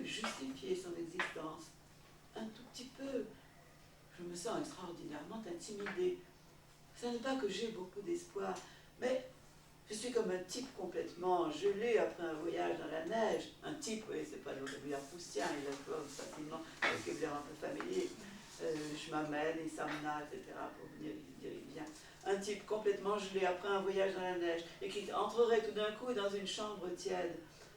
peu justifier son existence, un tout petit peu. Je me sens extraordinairement intimidée. Ce n'est pas que j'ai beaucoup d'espoir, mais je suis comme un type complètement gelé après un voyage dans la neige. Un type, oui, c'est pas le vocabulaire proustien, il est facilement le vocabulaire un peu familier. Je m'amène, il s'amena, etc. pour venir, il vient. Un type complètement gelé après un voyage dans la neige et qui entrerait tout d'un coup dans une chambre tiède.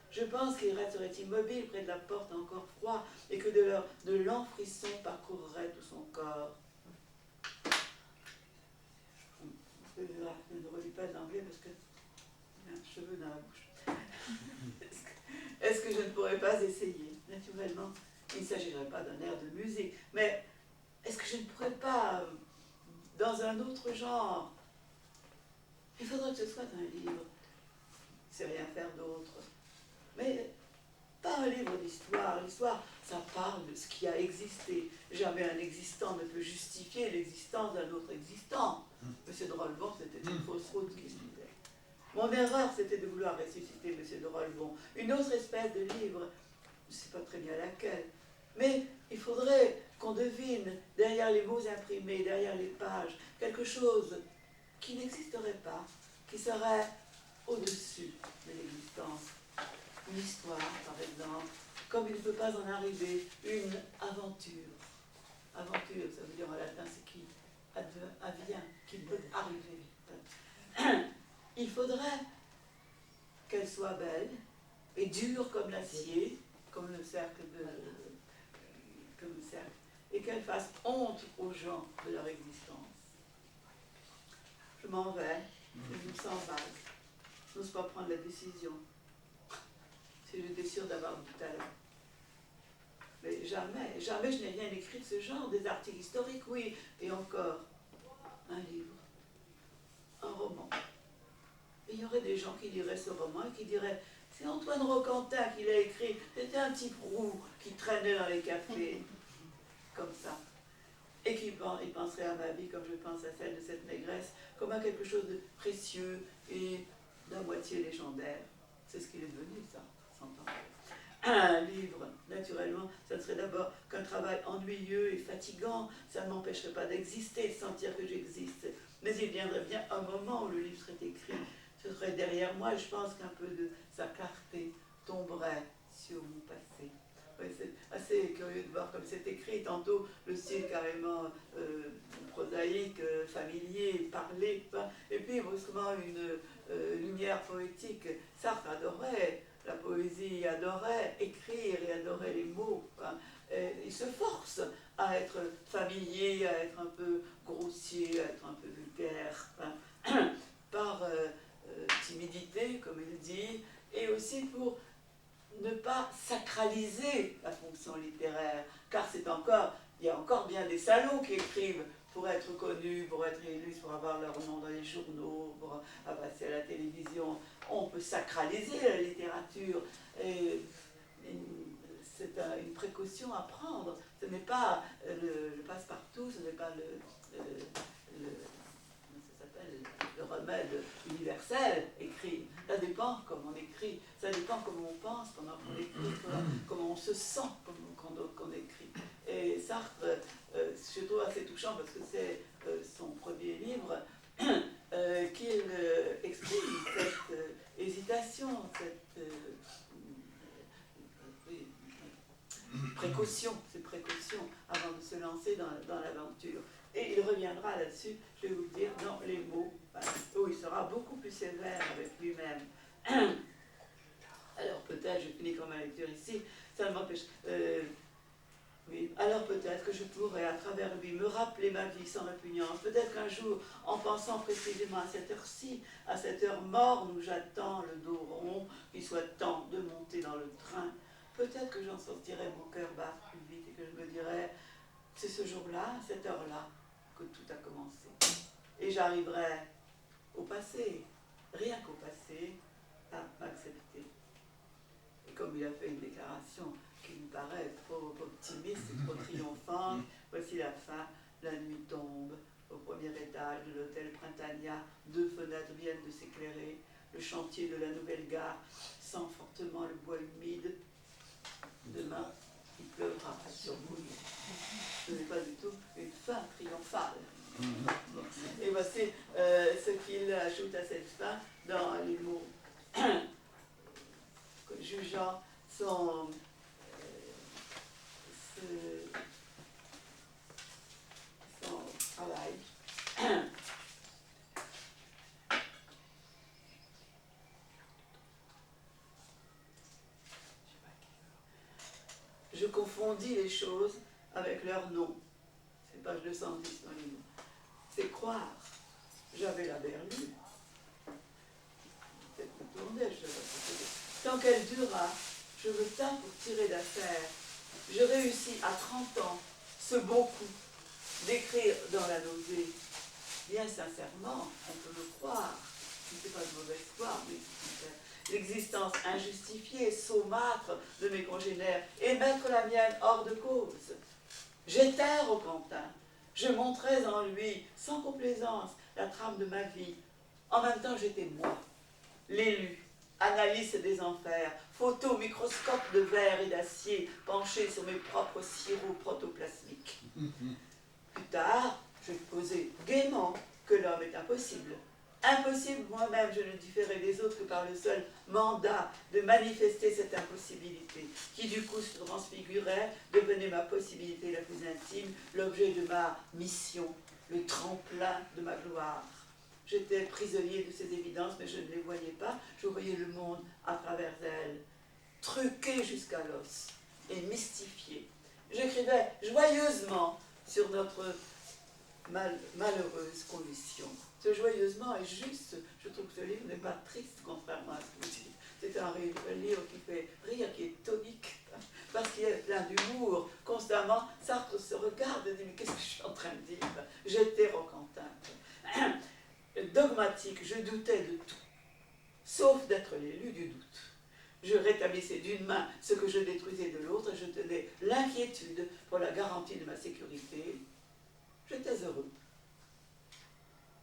Je pense qu'il resterait immobile près de la porte encore froid et que de lents frissons parcourraient tout son corps. Je ne relis pas l'anglais parce que j'ai un cheveu dans la bouche. Est-ce que je ne pourrais pas essayer? Naturellement, il ne s'agirait pas d'un air de musique, mais est-ce que je ne pourrais pas, dans un autre genre, il faudrait que ce soit un livre, c'est rien faire d'autre, mais pas un livre d'histoire. L'histoire, ça parle de ce qui a existé. Jamais un existant ne peut justifier l'existence d'un autre existant. M. de Rolbon, c'était une fausse route qui se disait. Mon erreur, c'était de vouloir ressusciter M. de Rolbon. Une autre espèce de livre, je ne sais pas très bien laquelle, mais il faudrait qu'on devine, derrière les mots imprimés, derrière les pages, quelque chose qui n'existerait pas, qui serait au-dessus de l'existence. Une histoire, par exemple, comme il ne peut pas en arriver, une aventure. Aventure, ça veut dire en latin, c'est qui advient, qui peut arriver. Il faudrait qu'elle soit belle et dure comme l'acier, comme le cercle, et qu'elle fasse honte aux gens de leur existence. Je m'en vais, je me sens vague, je n'ose pas prendre la décision. Si j'étais sûre d'avoir du talent. Mais jamais, jamais je n'ai rien écrit de ce genre, des articles historiques, oui, et encore, un livre, un roman. Et il y aurait des gens qui liraient ce roman et qui diraient, c'est Antoine Roquentin qui l'a écrit, c'était un type roux qui traînait dans les cafés, comme ça. Et qui penserait à ma vie comme je pense à celle de cette négresse, comme à quelque chose de précieux et d'à moitié légendaire. C'est ce qu'il est devenu, ça, 100 ans. Un livre, naturellement, ça ne serait d'abord qu'un travail ennuyeux et fatigant, ça ne m'empêcherait pas d'exister, de sentir que j'existe. Mais il viendrait bien un moment où le livre serait écrit, ce serait derrière moi, et je pense qu'un peu de sa clarté tomberait sur mon passé. Oui, c'est assez curieux de voir comme c'est écrit, tantôt le style carrément prosaïque, familier, parlé, et puis brusquement une lumière poétique. Sartre adorait la poésie, adorait écrire et adorait les mots. Il se force à être familier, à être un peu grossier, à être un peu vulgaire, par timidité, comme il dit, et aussi pour ne pas sacraliser la fonction littéraire, car il y a encore bien des salauds qui écrivent pour être connus, pour être élus, pour avoir leur nom dans les journaux, pour passer à la télévision. On peut sacraliser la littérature, et c'est une précaution à prendre. Ce n'est pas le passe-partout, ce n'est pas le remède universel écrit. Ça dépend comment on écrit, ça dépend comment on pense pendant qu'on écrit, comment on se sent quand on écrit. Et Sartre, je trouve assez touchant parce que c'est son premier livre qu'il exprime cette hésitation, cette ces précautions avant de se lancer dans l'aventure. Et il reviendra là-dessus, je vais vous dire, dans les mots, où il sera beaucoup plus sévère avec lui-même. Alors peut-être, je finis comme ma lecture ici, ça ne m'empêche... oui, alors peut-être que je pourrais, à travers lui, me rappeler ma vie sans répugnance. Peut-être qu'un jour, en pensant précisément à cette heure-ci, à cette heure morne où j'attends le dos rond, qu'il soit temps de monter dans le train, peut-être que j'en sortirais mon cœur bat plus vite et que je me dirais, c'est ce jour-là, cette heure-là, que tout a commencé. Et j'arriverai au passé, rien qu'au passé, à m'accepter. Et comme il a fait une déclaration qui me paraît trop optimiste et trop triomphante, voici la fin, la nuit tombe, au premier étage de l'hôtel Printania, 2 fenêtres viennent de s'éclairer, le chantier de la nouvelle gare sent fortement le bois humide. Demain, jugeant son travail. Je confondis les choses avec leur nom. C'est page 210 dans le livre. C'est croire. J'avais la berlue. Peut-être me tournait, je sais pas. Tant qu'elle dura, je me tins pour tirer d'affaire. Je réussis à 30 ans ce beau coup d'écrire dans la nausée. Bien sincèrement, on peut le croire. Ce n'est pas de mauvaise foi, mais l'existence injustifiée, saumâtre de mes congénères et mettre la mienne hors de cause. J'étais Roquentin. Je montrais en lui, sans complaisance, la trame de ma vie. En même temps, j'étais moi, l'élu, analyste des enfers, photo microscope de verre et d'acier, penché sur mes propres sirops protoplasmiques. Plus tard, je posais gaiement que l'homme est impossible. Impossible, moi-même, je ne différais des autres que par le seul mandat de manifester cette impossibilité, qui du coup se transfigurait, devenait ma possibilité la plus intime, l'objet de ma mission, le tremplin de ma gloire. J'étais prisonnier de ces évidences, mais je ne les voyais pas, je voyais le monde à travers elles, truqué jusqu'à l'os et mystifié. J'écrivais joyeusement sur notre malheureuse condition. Ce joyeusement est juste. Je trouve que ce livre n'est pas triste, contrairement à ce que vous dites. C'est un livre qui fait rire, qui est tonique, parce qu'il est plein d'humour. Constamment, Sartre se regarde et dit « Mais qu'est-ce que je suis en train de dire ?» J'étais Roquentin. Dogmatique, je doutais de tout, sauf d'être l'élu du doute. Je rétablissais d'une main ce que je détruisais de l'autre, et je tenais l'inquiétude pour la garantie de ma sécurité. J'étais heureux.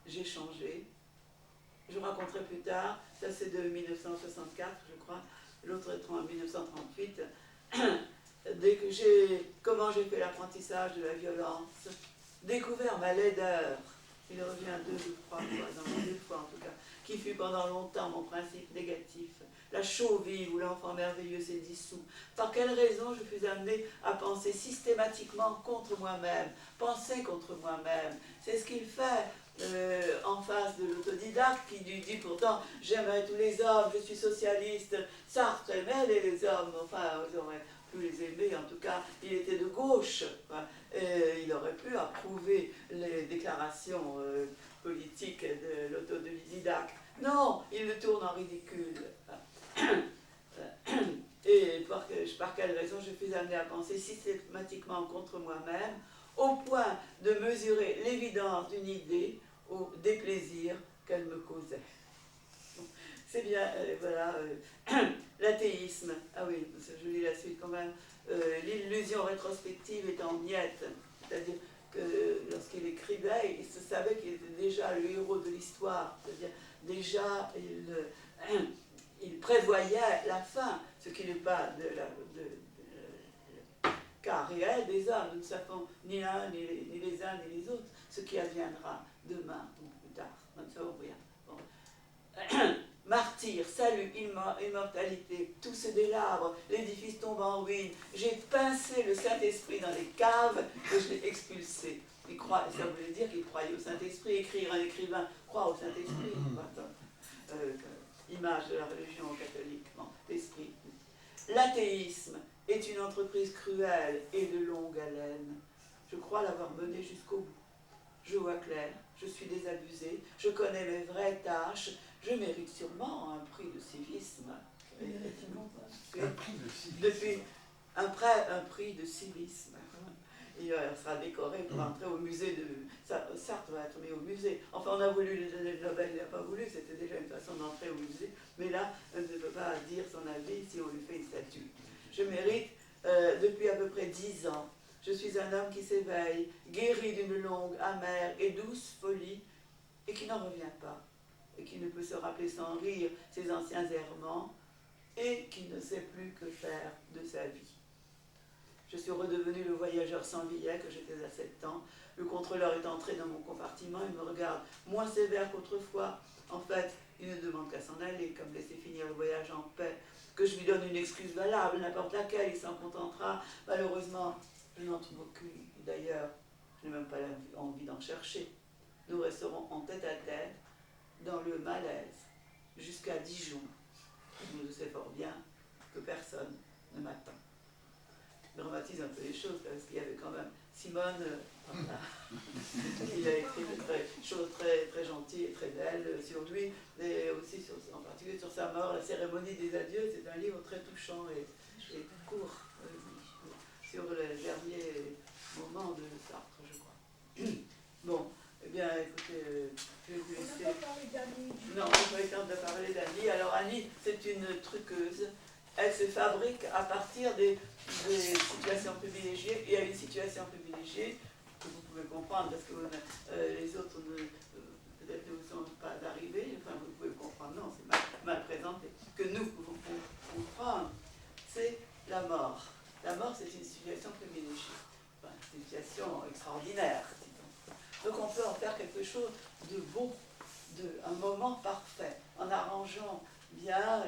J'ai changé. Je raconterai plus tard, ça c'est de 1964, je crois, l'autre est en 1938, comment j'ai fait l'apprentissage de la violence, découvert ma laideur, il revient 2 ou 3 fois, non, 2 fois en tout cas, qui fut pendant longtemps mon principe négatif. La chaux-vive où l'enfant merveilleux s'est dissous. Par quelle raison je fus amené à penser systématiquement contre moi-même, penser contre moi-même. C'est ce qu'il fait en face de l'autodidacte qui lui dit pourtant « J'aimerais tous les hommes, je suis socialiste ». Sartre aimait les hommes, enfin, ils auraient pu les aimer, en tout cas, il était de gauche. Il aurait pu approuver les déclarations politiques de l'autodidacte. Non, il le tourne en ridicule. Et par quelle raison je fus amené à penser systématiquement contre moi-même, au point de mesurer l'évidence d'une idée au déplaisir qu'elle me causait. C'est bien, voilà, l'athéisme. Ah oui, je lis la suite quand même. L'illusion rétrospective est en miettes, c'est-à-dire que lorsqu'il écrivait, il se savait qu'il était déjà le héros de l'histoire, c'est-à-dire déjà il prévoyait la fin, ce qui n'est pas le cas réel des hommes. Nous ne savons ni l'un, ni les uns, ni les autres, ce qui adviendra demain ou plus tard. Nous ne savons rien. Bon. Martyr, salut, immortalité, tout se délabre, l'édifice tombe en ruine. J'ai pincé le Saint-Esprit dans les caves et je l'ai expulsé. Ça voulait dire qu'il croyait au Saint-Esprit. Écrire un écrivain croit au Saint-Esprit. Image de la religion catholique, bon, l'esprit. L'athéisme est une entreprise cruelle et de longue haleine. Je crois l'avoir menée jusqu'au bout. Je vois clair, je suis désabusé, je connais mes vraies tâches, je mérite sûrement un prix de civisme. Un prix de civisme. Depuis un prix de civisme. Il sera décoré pour entrer au musée de... Sartre va être mis au musée. Enfin, on a voulu lui donner le Nobel, il n'a pas voulu, c'était déjà une façon d'entrer au musée. Mais là, on ne peut pas dire son avis si on lui fait une statue. Je mérite, depuis à peu près 10 ans, je suis un homme qui s'éveille, guéri d'une longue, amère et douce folie, et qui n'en revient pas, et qui ne peut se rappeler sans rire ses anciens errements, et qui ne sait plus que faire de sa vie. Je suis redevenu le voyageur sans billet que j'étais à 7 ans. Le contrôleur est entré dans mon compartiment, il me regarde moins sévère qu'autrefois. En fait, il ne demande qu'à s'en aller, qu'à me laisser finir le voyage en paix, que je lui donne une excuse valable, n'importe laquelle, il s'en contentera. Malheureusement, je n'en trouve aucune. D'ailleurs, je n'ai même pas envie d'en chercher. Nous resterons en tête à tête, dans le malaise, jusqu'à Dijon. Je sais fort bien que personne ne m'attend. Je dramatise un peu les choses, parce qu'il y avait quand même Simone, il a écrit des choses très, très gentilles et très belles sur lui, mais aussi en particulier sur sa mort, la cérémonie des adieux. C'est un livre très touchant et court, sur les derniers moments de Sartre, je crois. Bon, eh bien, écoutez, je vais vous laisser. On n'a pas parlé d'Annie. Non, on n'a pas eu le temps de parler d'Annie. Alors, Annie, c'est une truqueuse. Elle se fabrique à partir des situations privilégiées. Il y a une situation privilégiée que vous pouvez comprendre parce que les autres peut-être ne vous sont pas arrivés. Enfin, vous pouvez comprendre, non, c'est mal présenté. Que nous pouvons comprendre, c'est la mort. La mort, c'est une situation privilégiée. Enfin, c'est une situation extraordinaire. Donc on peut en faire quelque chose de beau, un moment parfait, en arrangeant bien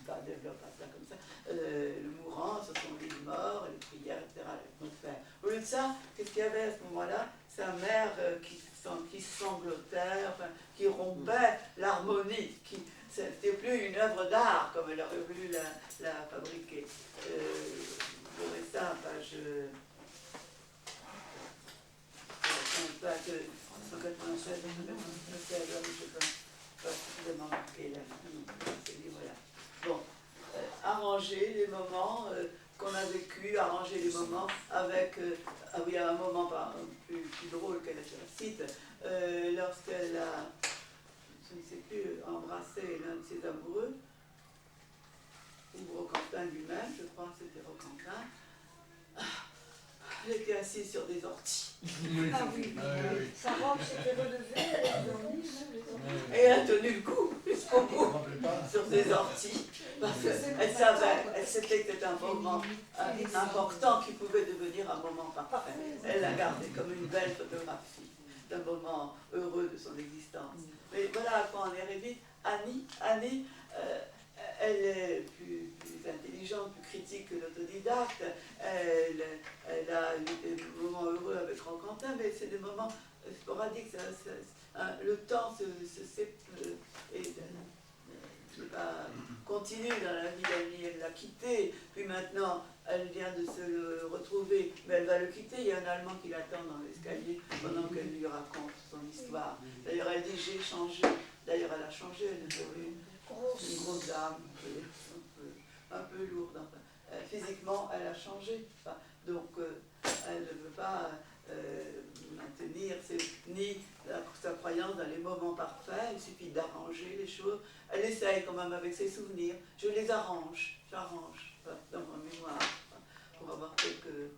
pas développe ça comme ça, le mourant sur son lit de mort, les prières, etc. Au lieu de ça, qu'est-ce qu'il y avait à ce moment-là? Sa mère qui sanglotait, enfin, qui rompait l'harmonie, c'était plus une œuvre d'art comme elle aurait voulu la fabriquer. Vous aurez ça, page 196, je sais pas suffisamment marqué là, ces livres-là. Bon, arranger les moments qu'on a vécu, arranger les moments avec, il y a un moment plus drôle qu'elle cite, lorsqu'elle a, je ne sais plus, embrassé l'un de ses amoureux, ou Roquentin lui-même, je crois que c'était Roquentin. Elle était assise sur des orties. Ah oui, sa robe s'était relevée, elle était dormie, et elle a tenu le coup jusqu'au bout sur ses orties. Parce qu'elle savait, elle savait que c'était un moment important qui pouvait devenir un moment parfait. Elle l'a gardé comme une belle photographie d'un moment heureux de son existence. Mais voilà à quoi on est réduit. Annie, elle est plus intelligente, plus critique que l'autodidacte. Elle a eu des moments heureux avec Roquentin, mais c'est des moments sporadiques. Le temps continue dans la vie d'Annie. Elle l'a quitté, puis maintenant elle vient de se le retrouver, mais elle va le quitter. Il y a un Allemand qui l'attend dans l'escalier pendant qu'elle lui raconte son histoire. D'ailleurs, elle dit j'ai changé. D'ailleurs, elle a changé, elle est devenue une grosse dame, un peu lourde. Enfin, physiquement, elle a changé. Enfin, donc, elle ne veut pas maintenir ni sa croyance dans les moments parfaits. Il suffit d'arranger les choses. Elle essaye quand même avec ses souvenirs. Je les j'arrange dans ma mémoire pour avoir quelques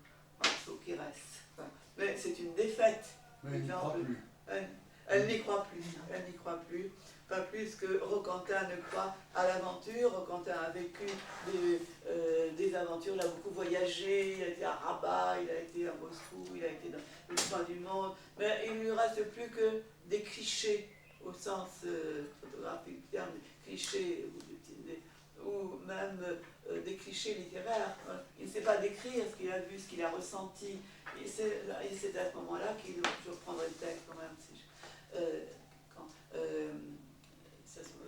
morceaux qui restent. Mais c'est une défaite. Mais elle n'y croit plus. Elle n'y croit plus. Elle n'y croit plus. Pas plus que Roquentin ne croit à l'aventure. Roquentin a vécu des aventures, il a beaucoup voyagé, il a été à Rabat, il a été à Moscou, il a été dans le coin du monde, mais il ne lui reste plus que des clichés, au sens photographique du terme, des clichés, ou même des clichés littéraires. Il ne sait pas décrire ce qu'il a vu, ce qu'il a ressenti, et c'est à ce moment-là je reprendrai le texte quand même,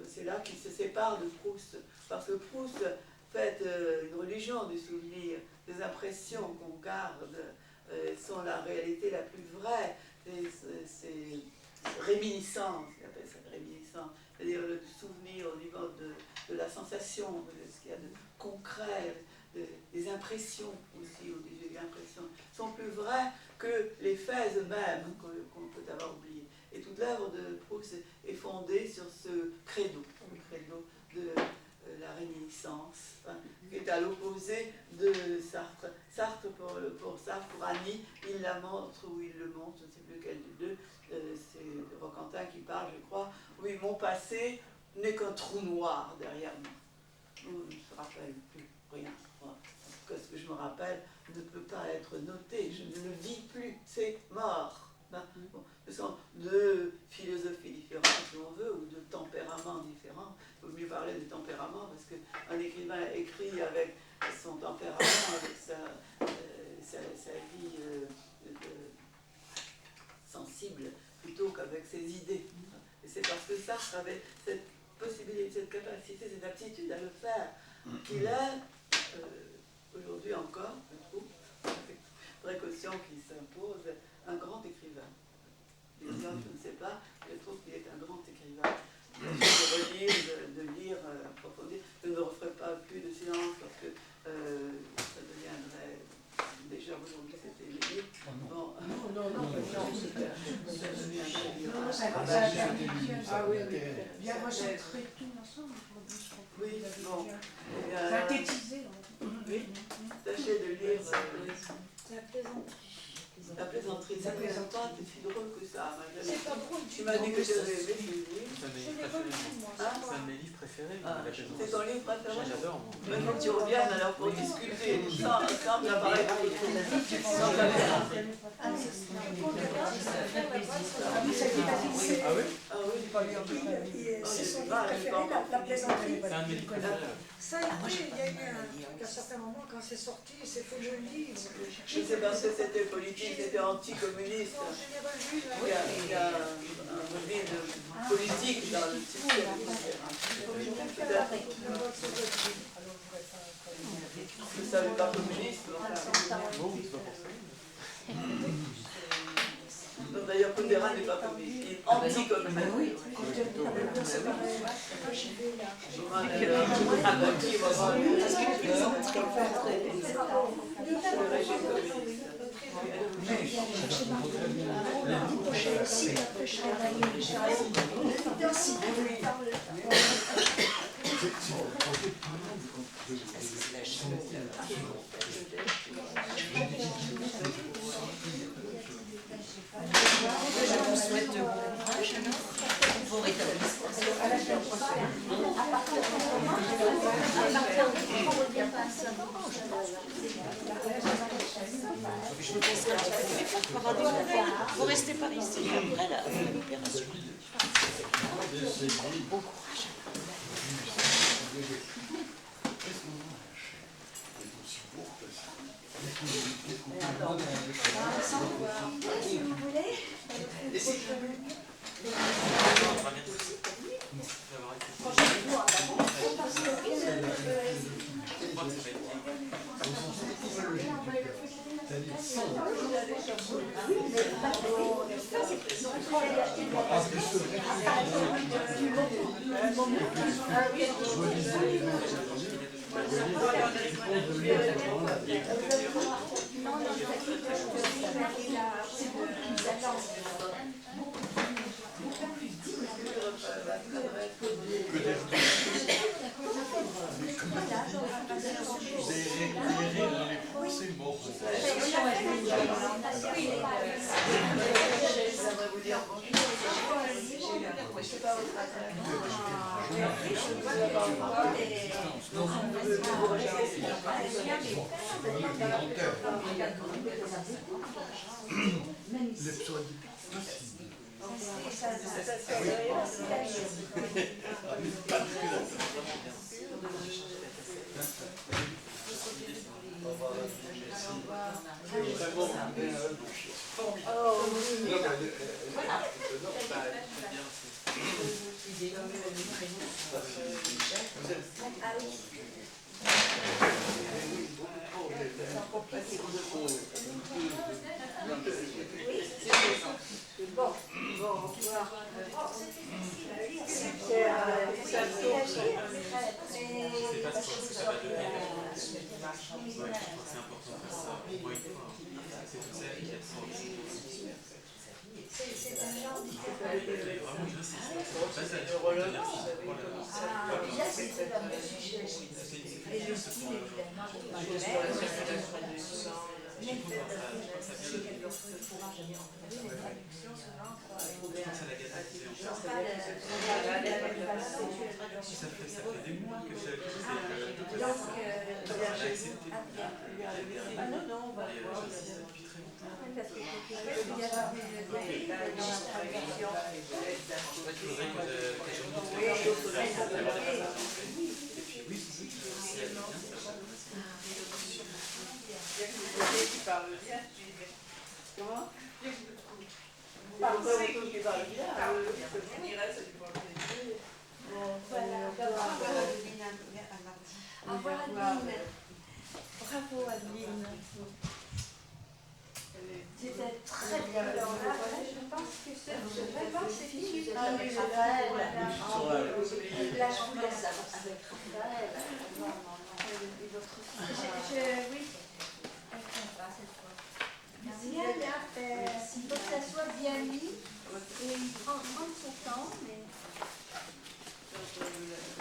c'est là qu'il se sépare de Proust, parce que Proust fait une religion du souvenir, des impressions qu'on garde sont la réalité la plus vraie, c'est réminiscence, il appelle ça réminiscence, c'est-à-dire le souvenir au niveau de la sensation, de ce qu'il y a de concret, des impressions aussi, ou des impressions, sont plus vraies que les faits eux-mêmes qu'on peut avoir oubliés. Et toute l'œuvre de Proust est fondée sur ce credo, le credo de la réminiscence, qui est à l'opposé de Sartre. Sartre, pour Sartre, pour Annie, il la montre ou il le montre, je ne sais plus quel des deux, c'est Roquentin qui parle, je crois. Oui, mon passé n'est qu'un trou noir derrière moi. Je ne me rappelle plus rien. Ce que je me rappelle ne peut pas être noté, je ne le vis plus, c'est mort. Bon, ce sont deux philosophies différentes, si on veut, ou deux écrit avec son tempérament, avec sa vie sensible, plutôt qu'avec ses idées. Et c'est parce que Sartre avait cette possibilité, cette capacité, cette aptitude à le faire, qu'il est, aujourd'hui encore, je trouve, avec précaution qui s'impose, un grand écrivain. Les autres, je ne sais pas, je trouve qu'il est un grand écrivain. De relire, de lire, approfondir. Je ne referai pas plus de silence parce que ça deviendrait. Déjà aujourd'hui c'était limite. Bon. Ah oui, oui. Bien recentrer tout ensemble. Oui, bon. Synthétiser. Oui, tâchez de lire. La plaisanterie. La plaisanterie, ça ne plaisante pas, c'est si drôle que ça. C'est pas drôle. Tu m'as dit que j'avais aimé ce livre. C'est un de mes livres préférés. C'est ton livre préféré? J'adore, moi. Maintenant que tu reviennes alors pour discuter sans l'appareil photo. Sans caméra. Ah oui? Ah oui. C'est son livre préféré, la plaisanterie. C'est un de mes livres préférés. Ça a été, il y a eu un truc à un certain moment quand c'est sorti, c'est fait le livre. Je sais parce que c'était politique, c'était anticommuniste. Non, je l'ai revu. Il y a un vide politique dans le système. Vous ne savez pas communiste, Bon, c'est pas pour ça. donc d'ailleurs Kundera n'est pas communiste, il est anticommuniste. Oui, c'est pareil. Le régime communiste. Je vous souhaite bon courage, bon rétablissement. Je vous laisserai un peu de temps pour avoir des nouvelles. Vous restez pas ici après l'opération. Bon courage. Si vous voulez. Et puis oui, parle bien. Comment? Vous Parle pensez pas qu'il qui parle bien. parle bien. On dirait ça du portugais. Voilà, bravo. Au revoir Adeline. Bravo Adeline. C'était très bien. Alors là, je pense que c'est vraiment c'est qui Ah oui, Raphaël. Raphaël. Là, je vous laisse avec Raphaël. Non, non, non. Et votre fille. Oui. Elle comprend cette fois. Bien, bien fait. Il faut que ça soit bien mis. Et il prend son temps, mais.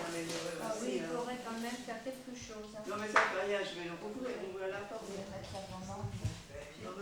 Ah oui, il faudrait quand même faire quelque chose. Non mais ça fait rien, je vais ouvrir la porte. Je vais mettre la maman. Non,